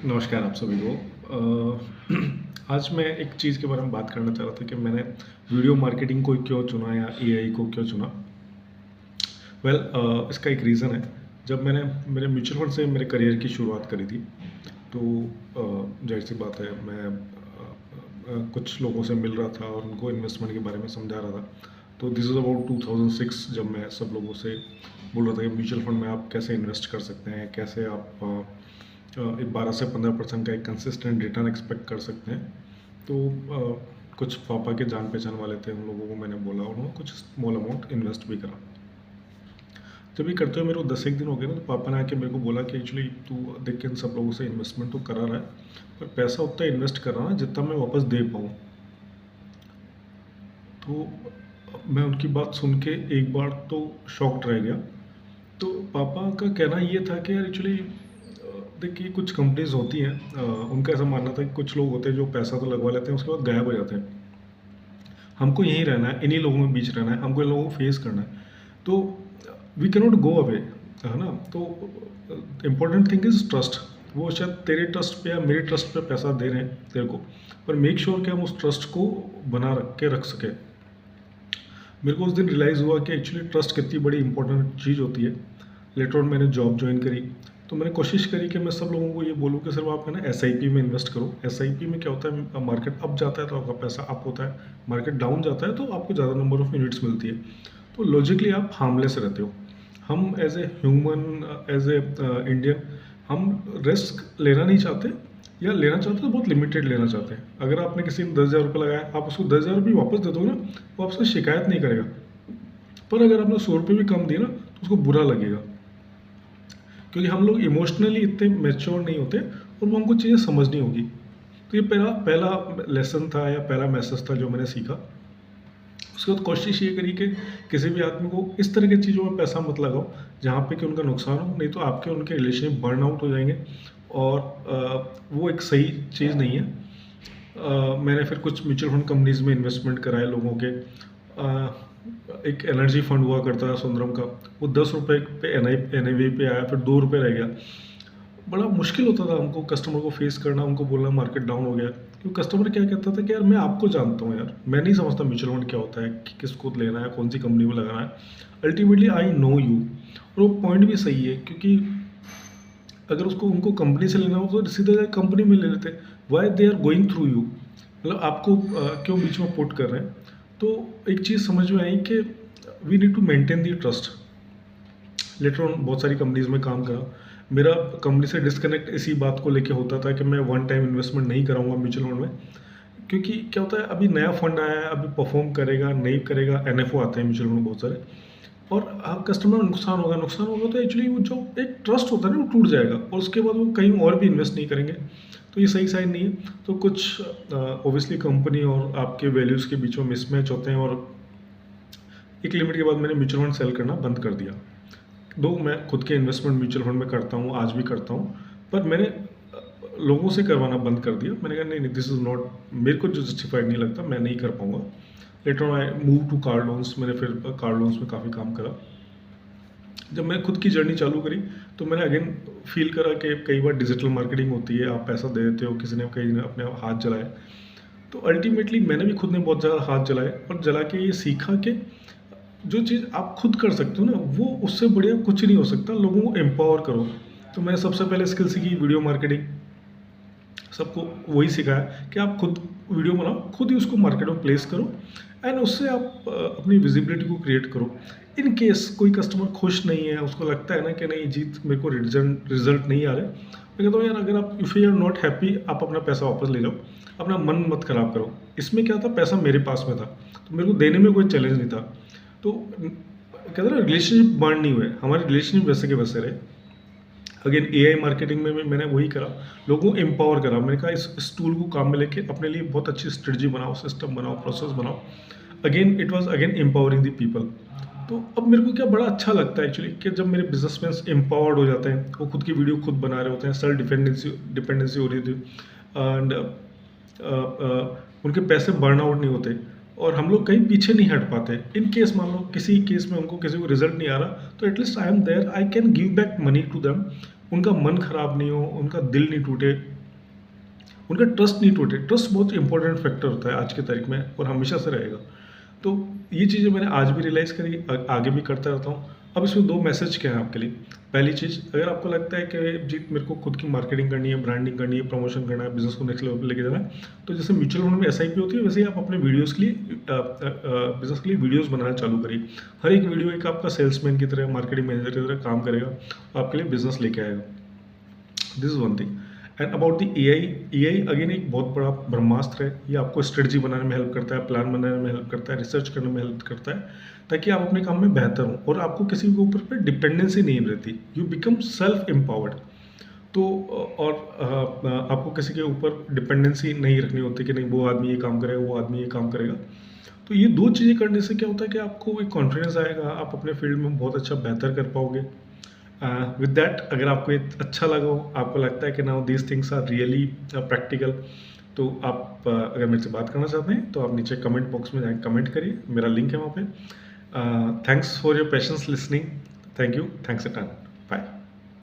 नमस्कार आप सभी को। आज मैं एक चीज़ के बारे में बात करना चाह रहा था कि मैंने वीडियो मार्केटिंग को क्यों चुना या एआई को क्यों चुना। इसका एक रीज़न है। जब मैंने मेरे म्यूचुअल फंड से मेरे करियर की शुरुआत करी थी, तो जाहिर सी बात है मैं कुछ लोगों से मिल रहा था और उनको इन्वेस्टमेंट के बारे में समझा रहा था। तो दिस इज़ अबाउट 2006, जब मैं सब लोगों से बोल रहा था कि म्यूचुअल फंड में आप कैसे इन्वेस्ट कर सकते हैं, कैसे आप 12 से 15% का एक कंसिस्टेंट रिटर्न एक्सपेक्ट कर सकते हैं। तो कुछ पापा के जान पहचान वाले थे, उन लोगों को मैंने बोला, उन्होंने कुछ स्मॉल अमाउंट इन्वेस्ट भी करा। जब ये करते हुए मेरे को 10 एक दिन हो गए ना, तो पापा ने आके मेरे को बोला कि एक्चुअली तू देख के इन सब लोगों से इन्वेस्टमेंट तो करा रहा है, पर पैसा उतना इन्वेस्ट कर रहा ना जितना मैं वापस दे पाऊँ। तो मैं उनकी बात सुन के एक बार तो शॉक्ड रह गया। तो पापा का कहना ये था कि यार एक्चुअली देखिए कुछ कंपनीज होती हैं, उनका ऐसा मानना था कि कुछ लोग होते हैं जो पैसा तो लगवा लेते हैं, उसके बाद गायब हो जाते हैं। हमको यहीं रहना है, इन्हीं लोगों में बीच रहना है, हमको इन लोगों को फेस करना है। तो वी कैनॉट गो अवे, है ना। तो इम्पोर्टेंट थिंग इज़ ट्रस्ट। वो शायद तेरे ट्रस्ट पे या मेरे ट्रस्ट पे पैसा दे रहे हैं तेरे को, पर मेक श्योर कि हम उस ट्रस्ट को बना रख सकें। मेरे को उस दिन रियलाइज़ हुआ कि एक्चुअली ट्रस्ट कितनी बड़ी इंपॉर्टेंट चीज़ होती है। लेटर ऑन मैंने जॉब ज्वाइन करी, तो मैंने कोशिश करी कि मैं सब लोगों को ये बोलूँ कि सिर्फ आप है ना एसआईपी में इन्वेस्ट करो। एसआईपी में क्या होता है, मार्केट अप जाता है तो आपका पैसा अप होता है, मार्केट डाउन जाता है तो आपको ज़्यादा नंबर ऑफ यूनिट्स मिलती है। तो लॉजिकली आप हार्मलेस रहते हो। हम as a human, as a Indian, हम रिस्क लेना नहीं चाहते, या लेना चाहते तो बहुत लिमिटेड लेना चाहते हैं। अगर आपने किसी ने 10,000 रुपये लगाया, आप उसको 10,000 रुपये वापस दे दोगे ना, वो आपसे शिकायत नहीं करेगा। पर अगर आपने 100 रुपये भी कम दिए ना, तो उसको बुरा लगेगा, क्योंकि हम लोग इमोशनली इतने मैच्योर नहीं होते और वो हमको चीज़ें समझनी होगी। तो ये पहला पहला लेसन था या पहला मैसेज था जो मैंने सीखा। उसके बाद कोशिश ये करी कि किसी भी आदमी को इस तरह की चीज़ों में पैसा मत लगाओ जहाँ पे कि उनका नुकसान हो, नहीं तो आपके उनके रिलेशनशिप बर्न आउट हो जाएंगे, और वो एक सही चीज़ नहीं है। मैंने फिर कुछ म्यूचुअल फंड कंपनीज में इन्वेस्टमेंट कराए लोगों के। एक एनर्जी फंड हुआ करता है सुंदरम का, वो 10 रुपये पे एन आई पे आया, फिर 2 रुपये रह गया। बड़ा मुश्किल होता था हमको कस्टमर को फेस करना, उनको बोलना मार्केट डाउन हो गया, क्योंकि कस्टमर क्या कहता था कि यार मैं आपको जानता हूँ, यार मैं नहीं समझता म्यूचुअल फंड क्या होता है, कि किसको लेना है, कौन सी कंपनी में लगाना है। Ultimately I know you. और वो पॉइंट भी सही है, क्योंकि अगर उसको उनको कंपनी से लेना हो तो सीधे कंपनी में ले लेते। Why they are going through you, मतलब आपको क्यों बीच में पुट कर रहे हैं। तो एक चीज़ समझ में आई कि we need to maintain the trust. Later on बहुत सारी कंपनीज में काम करा। मेरा कंपनी से डिस्कनेक्ट इसी बात को लेके होता था कि मैं वन टाइम इन्वेस्टमेंट नहीं कराऊंगा म्यूचुअल फंड में, क्योंकि क्या होता है, अभी नया फंड आया है, अभी परफॉर्म करेगा नहीं करेगा, एनएफओ आते हैं म्यूचुअल फंड बहुत सारे, और कस्टमर नुकसान होगा तो एक्चुअली वो जो एक ट्रस्ट होता है ना वो टूट जाएगा, और उसके बाद वो कहीं और भी इन्वेस्ट नहीं करेंगे। तो ये सही साइन नहीं है। तो कुछ ओबियसली कंपनी और आपके वैल्यूज़ के बीच में मिसमैच होते हैं, और एक लिमिट के बाद मैंने म्यूचुअल फंड सेल करना बंद कर दिया। दो मैं खुद के इन्वेस्टमेंट म्यूचुअल फंड में करता हूँ, आज भी करता हूँ, पर मैंने लोगों से करवाना बंद कर दिया। मैंने कहा नहीं, दिस इज़ नॉट, मेरे को जो जस्टिफाइड नहीं लगता, मैं नहीं कर पाऊँगा। Later on I move to car loans. मैंने फिर कार लोन्स में काफ़ी काम करा। जब मैं खुद की जर्नी चालू करी, तो मैंने अगेन फील करा कि कई बार डिजिटल मार्केटिंग होती है, आप पैसा दे देते हो, किसी ने कहीं ने अपने हाथ जलाए। तो अल्टीमेटली मैंने भी खुद ने बहुत ज़्यादा हाथ जलाए, और जला के ये सीखा कि जो चीज़ आप खुद कर सकते हो ना, वो उससे बढ़िया कुछ नहीं हो सकता। लोगों को एम्पावर करो। तो मैंने सबसे पहले स्किल सीखी वीडियो मार्केटिंग। सबको वही सिखाया कि आप खुद वीडियो बनाओ, खुद ही उसको मार्केट में प्लेस करो, एंड उससे आप अपनी विजिबिलिटी को क्रिएट करो। इन केस कोई कस्टमर खुश नहीं है, उसको लगता है ना कि नहीं जीत, मेरे को रिजल्ट नहीं आ रहे, मैं कहता हूँ यार अगर आप if you are not happy, आप अपना पैसा वापस ले जाओ, अपना मन मत खराब करो। इसमें क्या था, पैसा मेरे पास में था, तो मेरे को देने में कोई चैलेंज नहीं था। तो कहते हैं ना, रिलेशनशिप बर्न नहीं हुए, हमारे रिलेशनशिप वैसे के वैसे रहे। अगेन एआई मार्केटिंग में भी मैंने वही करा, लोगों को एम्पावर करा। मैंने कहा इस टूल को काम में लेके अपने लिए बहुत अच्छी स्ट्रेटजी बनाओ, सिस्टम बनाओ, प्रोसेस बनाओ। Again it was again empowering the people. तो अब मेरे को क्या बड़ा अच्छा लगता है एक्चुअली, कि जब मेरे बिजनेसमैन एम्पावर्ड हो जाते हैं, वो खुद की वीडियो खुद बना रहे होते हैं, सेल्फ डिपेंडेंसी हो रही थी, एंड उनके पैसे बर्न आउट नहीं होते, और हम लोग कहीं पीछे नहीं हट पाते। इन केस मान लो किसी केस में उनको किसी को रिजल्ट नहीं आ रहा, तो at least I am there, I can give back money to them. उनका मन खराब नहीं हो, उनका दिल नहीं टूटे, उनका ट्रस्ट नहीं टूटे। ट्रस्ट बहुत इंपॉर्टेंट फैक्टर होता है आज की तारीख में और हमेशा से रहेगा। तो ये चीज़ें मैंने आज भी रियलाइज़ करी, आगे भी करता रहता हूँ। अब इसमें 2 मैसेज क्या हैं आपके लिए। पहली चीज़, अगर आपको लगता है कि जी मेरे को खुद की मार्केटिंग करनी है, ब्रांडिंग करनी है, प्रमोशन करना है, बिज़नेस को नेक्स्ट लेवल पे लेके जाना है, तो जैसे म्यूचुअल फंड में एसआईपी होती है, वैसे ही आप अपने वीडियोज़ के लिए बिज़नेस के लिए वीडियोज़ बनाना चालू करिए। हर एक वीडियो एक आपका सेल्समैन की तरह, मार्केटिंग मैनेजर की तरह काम करेगा, आपके लिए बिज़नेस लेके आएगा। This is one thing. And about the AI again एक बहुत बड़ा ब्रह्मास्त्र है। ये आपको स्ट्रेटजी बनाने में हेल्प करता है, प्लान बनाने में हेल्प करता है, रिसर्च करने में हेल्प करता है, ताकि आप अपने काम में बेहतर हों और आपको किसी के ऊपर पे डिपेंडेंसी नहीं रहती। You become self empowered. तो और आपको किसी के ऊपर डिपेंडेंसी नहीं रखनी होती कि नहीं वो आदमी ये काम करेगा, वो आदमी ये काम करेगा। तो ये 2 चीज़ें करने से क्या होता है कि आपको एक कॉन्फिडेंस आएगा, आप अपने फील्ड में बहुत अच्छा बेहतर कर पाओगे। विद दैट, अगर आपको ये अच्छा लगा हो, आपको लगता है कि now these things are really practical, तो आप अगर मेरे से बात करना चाहते हैं तो आप नीचे कमेंट बॉक्स में जाके कमेंट करिए, मेरा लिंक है वहाँ पे। Thanks for your patience listening. Thank you, thanks a ton.